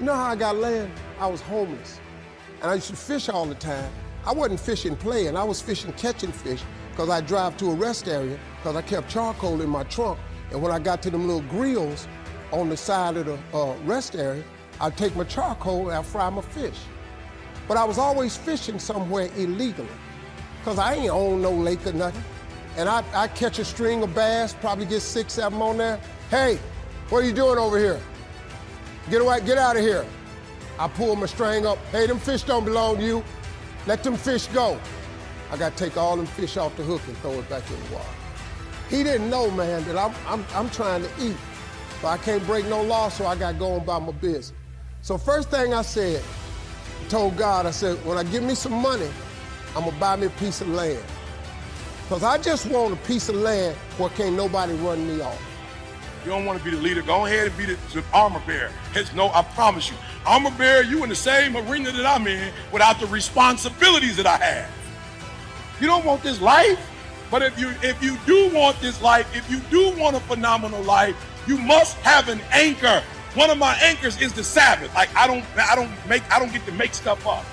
You know how I got land? I was homeless. And I used to fish all the time. I wasn't fishing playing, I was fishing catching fish because I drive to a rest area because I kept charcoal in my trunk. And when I got to them little grills on the side of the rest area, I'd take my charcoal and I'd fry my fish. But I was always fishing somewhere illegally because I ain't own no lake or nothing. And I catch a string of bass, probably get 6, 7 on there. Hey, what are you doing over here? Get away, get out of here. I pull my string up. Hey, them fish don't belong to you. Let them fish go. I got to take all them fish off the hook and throw it back in the water. He didn't know, man, that I'm trying to eat, but I can't break no law, so I got to go on by my business. So first thing I said, I told God, I said, when I get me some money, I'm gonna buy me a piece of land. Because I just want a piece of land where can't nobody run me off. You don't want to be the leader. Go ahead and be the armor bearer. I promise you. Armor bearer, you in the same arena that I'm in without the responsibilities that I have. You don't want this life, but if you do want this life, if you do want a phenomenal life, you must have an anchor. One of my anchors is the Sabbath. Like I don't get to make stuff up.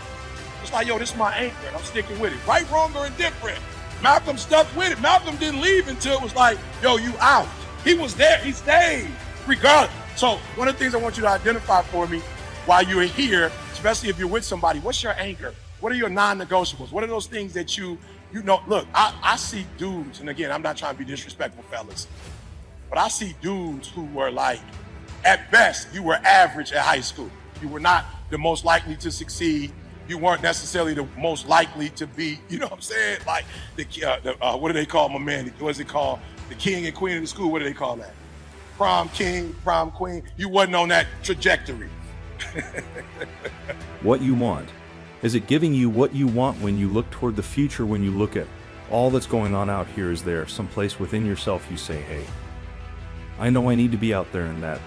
It's like, yo, this is my anchor. I'm sticking with it. Right, wrong, or indifferent. Malcolm stuck with it. Malcolm didn't leave until it was like, yo, you out. He was there, he stayed, regardless. So one of the things I want you to identify for me while you're here, especially if you're with somebody, what's your anchor? What are your non-negotiables? What are those things that you know? Look, I see dudes, and again, I'm not trying to be disrespectful, fellas, but I see dudes who were like, at best, you were average at high school. You were not the most likely to succeed. You weren't necessarily the most likely to be, you know what I'm saying? Like, what do they call my man? What is it called? The king and queen of the school, what do they call that? Prom king, prom queen. You wasn't on that trajectory. What you want. Is it giving you what you want when you look toward the future, when you look at all that's going on out here? Is there someplace within yourself you say, hey, I know I need to be out there in that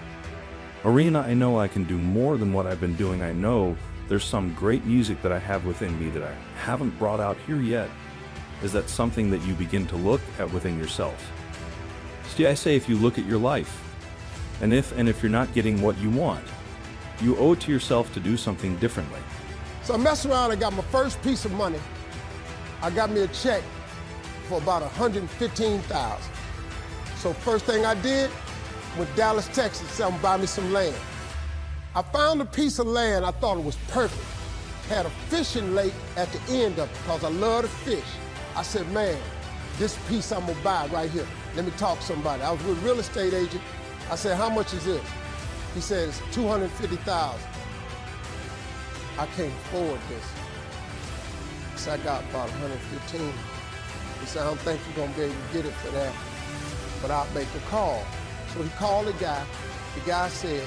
arena. I know I can do more than what I've been doing. I know there's some great music that I have within me that I haven't brought out here yet. Is that something that you begin to look at within yourself? See, I say if you look at your life, and if you're not getting what you want, you owe it to yourself to do something differently. So I messed around and got my first piece of money. I got me a check for about $115,000. So first thing I did, went to Dallas, Texas, said I'm buy me some land. I found a piece of land, I thought it was perfect. Had a fishing lake at the end of it because I love to fish. I said, man, this piece I'm gonna buy right here. Let me talk to somebody. I was with a real estate agent. I said, how much is this? He said, it's $250,000. I can't afford this. So I got about $115,000. He said, I don't think you're gonna be able to get it for that, but I'll make a call. So he called the guy. The guy said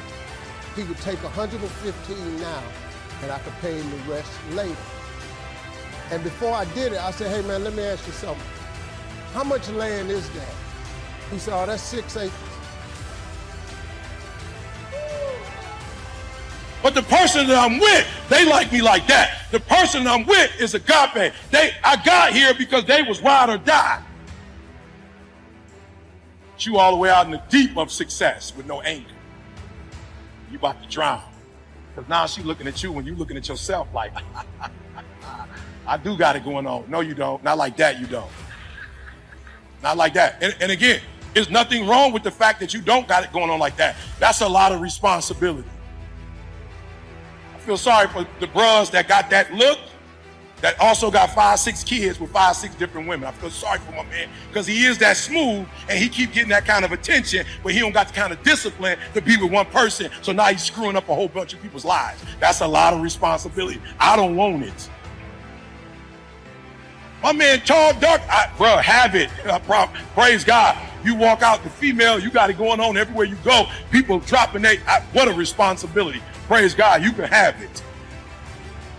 he would take $115,000 now and I could pay him the rest later. And before I did it, I said, hey man, let me ask you something. How much land is that? He said, oh, that's 6 acres. But the person that I'm with, they like me like that. The person I'm with is agape. I got here because they was ride or die. But you all the way out in the deep of success with no anchor. You about to drown. Because now she looking at you when you looking at yourself like, I do got it going on. No, you don't. Not like that, you don't. Not like that. And again, there's nothing wrong with the fact that you don't got it going on like that. That's a lot of responsibility. I feel sorry for the bros that got that look, that also got 5, 6 kids with 5, 6 different women. I feel sorry for my man because he is that smooth and he keep getting that kind of attention, but he don't got the kind of discipline to be with one person. So now he's screwing up a whole bunch of people's lives. That's a lot of responsibility. I don't want it. My man, tall, dark, bro, have it. Praise God. You walk out, the female, you got it going on everywhere you go. People dropping what a responsibility. Praise God, you can have it.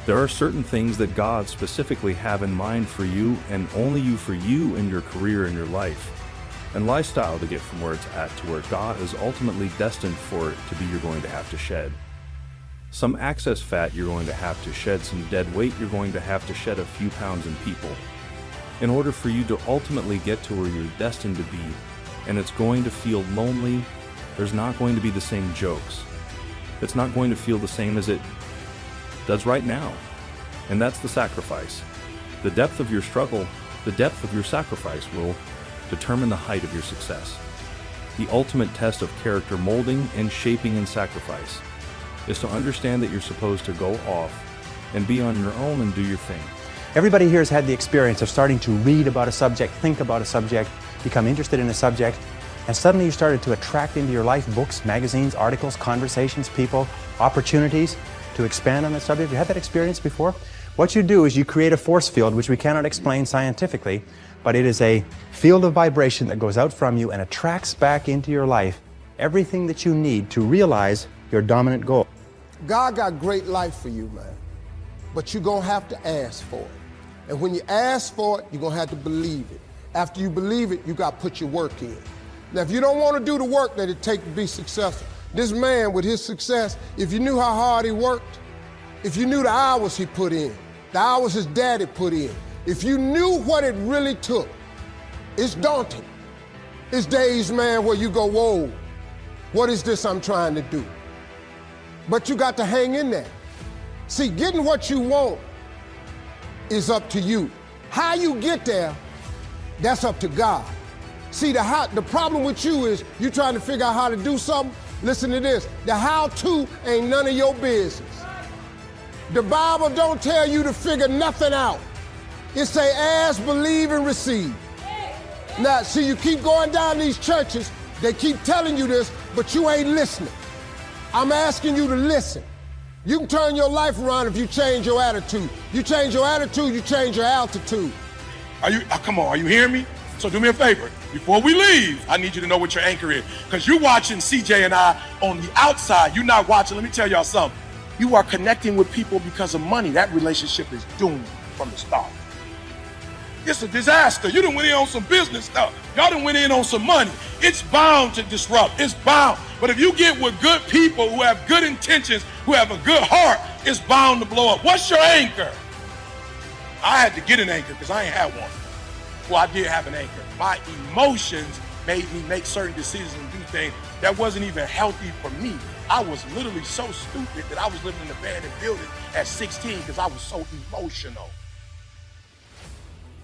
There are certain things that God specifically have in mind for you and only you for you in your career and your life and lifestyle to get from where it's at to where God is ultimately destined for it to be. You're going to have to shed some excess fat. You're going to have to shed some dead weight. You're going to have to shed a few pounds in people in order for you to ultimately get to where you're destined to be. And it's going to feel lonely. There's not going to be the same jokes. it's not going to feel the same as it does right now. And that's the sacrifice. The depth of your struggle, the depth of your sacrifice will determine the height of your success. The ultimate test of character molding and shaping in sacrifice is to understand that you're supposed to go off and be on your own and do your thing. Everybody here has had the experience of starting to read about a subject, think about a subject, become interested in a subject, and suddenly you started to attract into your life books, magazines, articles, conversations, people, opportunities to expand on that subject. You had that experience before? What you do is you create a force field, which we cannot explain scientifically, but it is a field of vibration that goes out from you and attracts back into your life everything that you need to realize your dominant goal. God got great life for you, man. But you're going to have to ask for it. And when you ask for it, you're going to have to believe it. After you believe it, you got to put your work in. Now, if you don't want to do the work that it takes to be successful, this man with his success, if you knew how hard he worked, if you knew the hours he put in, the hours his daddy put in, if you knew what it really took, it's daunting. It's days, man, where you go, whoa, what is this I'm trying to do? But you got to hang in there. See, getting what you want is up to you. How you get there, that's up to God. See, the problem with you is you trying to figure out how to do something. Listen to this. The how-to ain't none of your business. The Bible don't tell you to figure nothing out. It say ask, believe, and receive. Now, see, you keep going down these churches, they keep telling you this, but you ain't listening. I'm asking you to listen. You can turn your life around if you change your attitude. You change your attitude, you change your altitude. Come on, are you hearing me? So do me a favor. Before we leave, I need you to know what your anchor is. Because you're watching CJ and I on the outside. You're not watching. Let me tell y'all something. You are connecting with people because of money. That relationship is doomed from the start. It's a disaster. You done went in on some business stuff. Y'all done went in on some money. It's bound to disrupt. It's bound. But if you get with good people who have good intentions, who have a good heart, it's bound to blow up. What's your anchor? I had to get an anchor because I ain't had one. Well, I did have an anchor. My emotions made me make certain decisions and do things that wasn't even healthy for me. I was literally so stupid that I was living in an abandoned building at 16 because I was so emotional.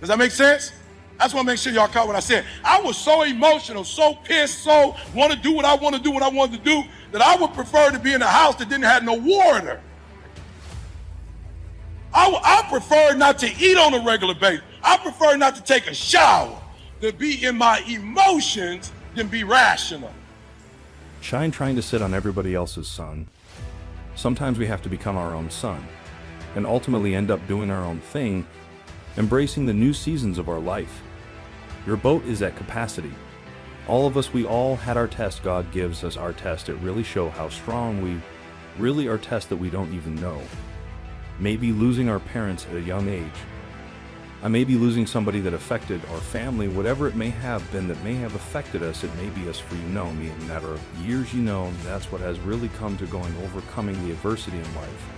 Does that make sense? I just want to make sure y'all caught what I said. I was so emotional, so pissed, so want to do what I want to do, what I wanted to do, that I would prefer to be in a house that didn't have no water. I prefer not to eat on a regular basis. I prefer not to take a shower, to be in my emotions than be rational. Shine trying to sit on everybody else's sun. Sometimes we have to become our own sun, and ultimately end up doing our own thing, embracing the new seasons of our life. Your boat is at capacity. All of us, we all had our test. God gives us our test. It really show how strong we really are, tests that we don't even know. Maybe losing our parents at a young age. I may be losing somebody that affected our family, whatever it may have been that may have affected us. It may be us for me in a matter of years, that's what has really come to overcoming the adversity in life.